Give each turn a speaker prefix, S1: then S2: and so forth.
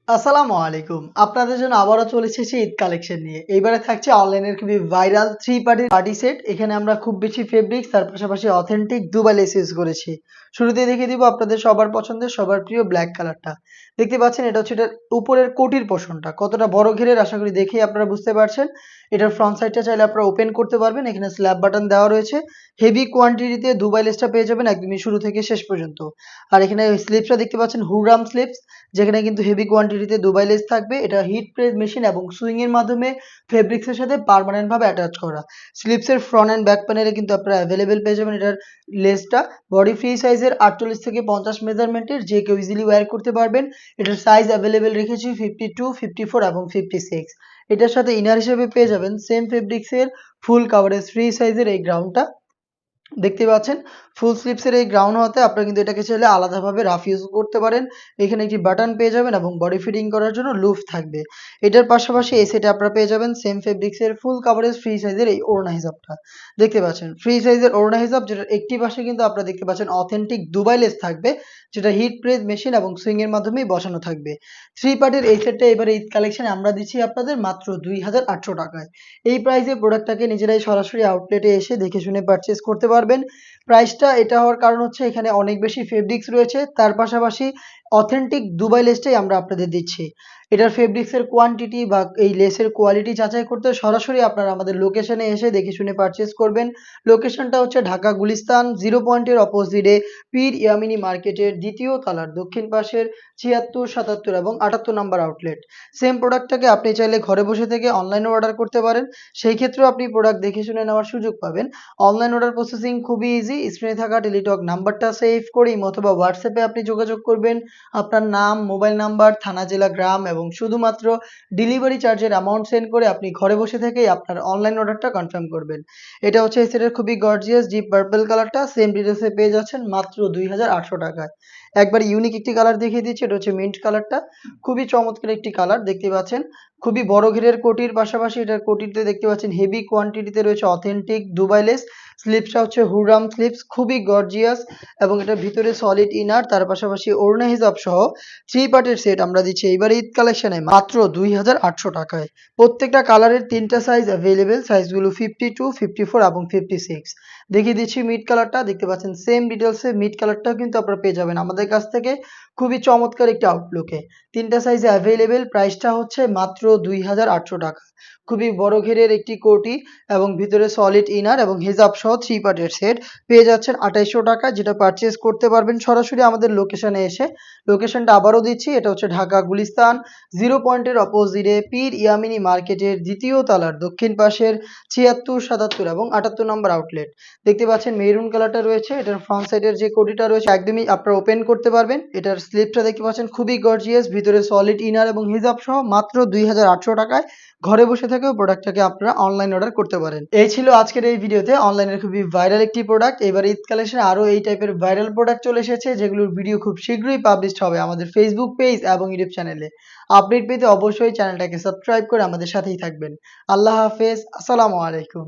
S1: আসসালামু আলাইকুম। আপনাদের জন্য আবারও চলে এসেছি ঈদ কালেকশন নিয়ে। এইবারে থাকছে অনলাইনের খুবই ভাইরাল 3 পার্টি সেট। এখানে আমরা খুব বেশি ফেব্রিক্স তার পাশাপাশি অথেন্টিক দুবাই লেস ইউজ করেছি। শুরুতেই দেখিয়ে দিব আপনাদের সবার পছন্দের সবার প্রিয় ব্ল্যাক কালারটা। দেখতে পাচ্ছেন এটা হচ্ছে এটার উপরের কোটির পোরশনটা। কতটা বড় ঘেরের আশা করি দেখেই আপনারা বুঝতে পারছেন। এটার ফ্রন্ট সাইডটা চাইলে আপনারা ওপেন করতে পারবেন। এখানে স্ল্যাব বাটন দেওয়া রয়েছে। হেভি কোয়ান্টিটিতে দুবাই লেসটা পেয়ে যাবেন একদমই শুরু থেকে শেষ পর্যন্ত। আর এখানে স্লিপসটা দেখতে পাচ্ছেন হুররাম স্লিপস। যেখানে কিন্তু হেভি কোয়ান্টিটিতে দুবাই লেস থাকবে। এটা হিট প্রেস মেশিন এবং সুইং এর মাধ্যমে ফেব্রিক্স এর সাথে পার্মানেন্ট ভাবে অ্যাটাচ করা। স্লিপস এর ফ্রন্ট এন্ড ব্যাক প্যানেলে কিন্তু আপনারা अवेलेबल পেয়ে যাবেন এটার লেসটা। বডি ফ্রি সাইজের 48 থেকে 50 মেজারমেন্টের যে কেউ ইজিলি ওয়্যার করতে পারবেন। এটার সাইজ अवेलेबल রেখেছি 52, 54 এবং 56। এটার সাথে ইনার হিসেবে পেয়ে যাবেন সেম ফেব্রিক্স এর ফুল কভারেজ ফ্রি সাইজের এই গ্রাউন্ডটা। দেখতে পাচ্ছেন ফুল স্লিভস এর এই গ্রাউন্ড হতে আপনারা কিন্তু এটাকে চাইলে আলাদাভাবে রাফ ইউজ করতে পারেন। এখানে একটি বাটন পেয়ে যাবেন এবং বডি ফিটিং করার জন্য লুফ থাকবে। এটার পাশাপাশি এই সেটে আপনারা পেয়ে যাবেন সেম ফেব্রিক্স এর ফুল কভারেজ ফ্রি সাইজের এই ওড়না হিজাবটা। দেখতে পাচ্ছেন ফ্রি সাইজের ওড়না হিজাব যেটার একটি পাশে কিন্তু আপনারা দেখতে পাচ্ছেন অথেন্টিক দুবাই লেস থাকবে, যেটা হিট প্রেস মেশিন এবং সুইং এর মাধ্যমেই বসানো থাকবে। 3 পার্টের এই সেটটা এবারে ঈদ কালেকশনে আমরা দিচ্ছি আপনাদের মাত্র ২,৮০০ টাকায়। এই প্রাইসে প্রোডাক্টটাকে নিজেরাই সরাসরি আউটলেটে এসে দেখে শুনে পারচেজ করতে পারবেন। প্রাইসটা এটা হওয়ার কারণ হচ্ছে এখানে অনেক বেশি ফেব্রিক্স রয়েছে। তার পাশাপাশি অথেন্টিক দুবাই লেসটাই আমরা আপনাদের দিচ্ছি। এটার ফেব্রিক্স এর কোয়ান্টিটি বা এই লেসের কোয়ালিটি যাচাই করতে সরাসরি আপনারা আমাদের লোকেশনে এসে দেখে শুনে পারচেজ করবেন। লোকেশনটা হচ্ছে ঢাকা গুলিস্তান 0 পয়েন্টের অপোজিটে পীর ইয়ামিনী মার্কেটের ২য় তলার দক্ষিণ পাশের ৭৬, ৭৭ এবং ৭৮ নাম্বার আউটলেট। সেম প্রোডাক্টটাকে আপনি চাইলে ঘরে বসে থেকে অনলাইনে অর্ডার করতে পারেন। সেই ক্ষেত্রেও আপনি প্রোডাক্ট দেখে শুনে নেওয়ার সুযোগ পাবেন। অনলাইন অর্ডার প্রসেসিং খুবই ইজি। স্ক্রিনে থাকা টেলিটক নাম্বারটা সেভ করে ইমো অথবা হোয়াটসঅ্যাপে আপনি যোগাযোগ করবেন। আপনার নাম, মোবাইল নাম্বার, থানা, জেলা, গ্রাম এবং শুধুমাত্র ডেলিভারি চার্জের অ্যামাউন্ট সেন্ড করে আপনি ঘরে বসে থেকেই আপনার অনলাইন অর্ডারটা কনফার্ম করবেন। এটা হচ্ছে এই সেটের খুবই গর্জিয়াস ডিপ পার্পল কালারটা। সেম ডিটেইলসে পেয়ে যাচ্ছেন মাত্র ২,৮০০ টাকায়। একবার ইউনিক একটি কালার দেখিয়ে দিচ্ছি। এটা হচ্ছে মিন্ট কালারটা। খুবই চমৎকার একটি কালার দেখতে পাচ্ছেন। খুবই বড় ঘেরের কোটির পাশাপাশি এটার কোটিতে দেখতে পাচ্ছেন হেভি কোয়ান্টিটিতে রয়েছে অথেন্টিক দুবাই লেস। স্লিপসটা হচ্ছে হুররাম স্লিপস, খুবই গর্জিয়াস এবং এটার ভিতরে সলিড ইনার তার পাশাপাশি ওড়না হিজাব সহ 3 পার্টের সেট আমরা দিচ্ছি এইবার ঈদ কালেকশনে মাত্র ২,৮০০ টাকায়। প্রত্যেকটা কালারের ৩টা সাইজ अवेलेबल, সাইজগুলো 52, 54 এবং 56। দেখিয়ে দিচ্ছি মিড কালারটা। দেখতে পাচ্ছেন সেম ডিটেইলসে মিড কালারটাও কিন্তু আপনারা পেয়ে যাবেন আমাদের কাছ থেকে খুবই চমৎকার একটি আউটলুকে। ৩টা সাইজে अवेलेबल, প্রাইসটা হচ্ছে মাত্র ২,৮০০ টাকা। খুবই বড় ঘেরের একটি কোটি এবং ভিতরে সলিড ইনার এবং হিজাব সহ 3 পার্টের সেট পেয়ে যাচ্ছেন ২৮০০ টাকায়, যেটা পারচেজ করতে পারবেন সরাসরি আমাদের লোকেশনে এসে। লোকেশনটা আবারও দিচ্ছি। এটা হচ্ছে ঢাকা গুলিস্তান 0 পয়েন্টের অপোজিটে পীর ইয়ামিনী মার্কেটের ২য় তলার দক্ষিণ পাশের ৭৬, ৭৭ এবং ৭৮ নম্বর আউটলেট। দেখতে পাচ্ছেন মেরুন কালারটা রয়েছে। এটার ফ্রন্ট সাইডের যে কোটিটা রয়েছে একদমই আপনারা ওপেন করতে পারবেন। এটার স্লিপটা দেখতে পাচ্ছেন খুবই গর্জিয়াস, ভিতরে সলিড ইনার এবং হিজাব সহ মাত্র ২,৮০০ টাকায়। ঘরে বসে থেকেও প্রোডাক্টটাকে আপনারা অনলাইন অর্ডার করতে পারেন। এই ছিল আজকের এই ভিডিওতে অনলাইনের খুবই ভাইরাল একটি প্রোডাক্ট। এবার ঈদ কালেকশনে আরো এই টাইপের ভাইরাল প্রোডাক্ট চলে এসেছে, যেগুলোর ভিডিও খুব শীঘ্রই পাবলিশড হবে আমাদের ফেসবুক পেজ এবং ইউটিউব চ্যানেলে। আপডেট পেতে অবশ্যই চ্যানেলটাকে সাবস্ক্রাইব করে আমাদের সাথেই থাকবেন। আল্লাহ হাফেজ। আসসালামু আলাইকুম।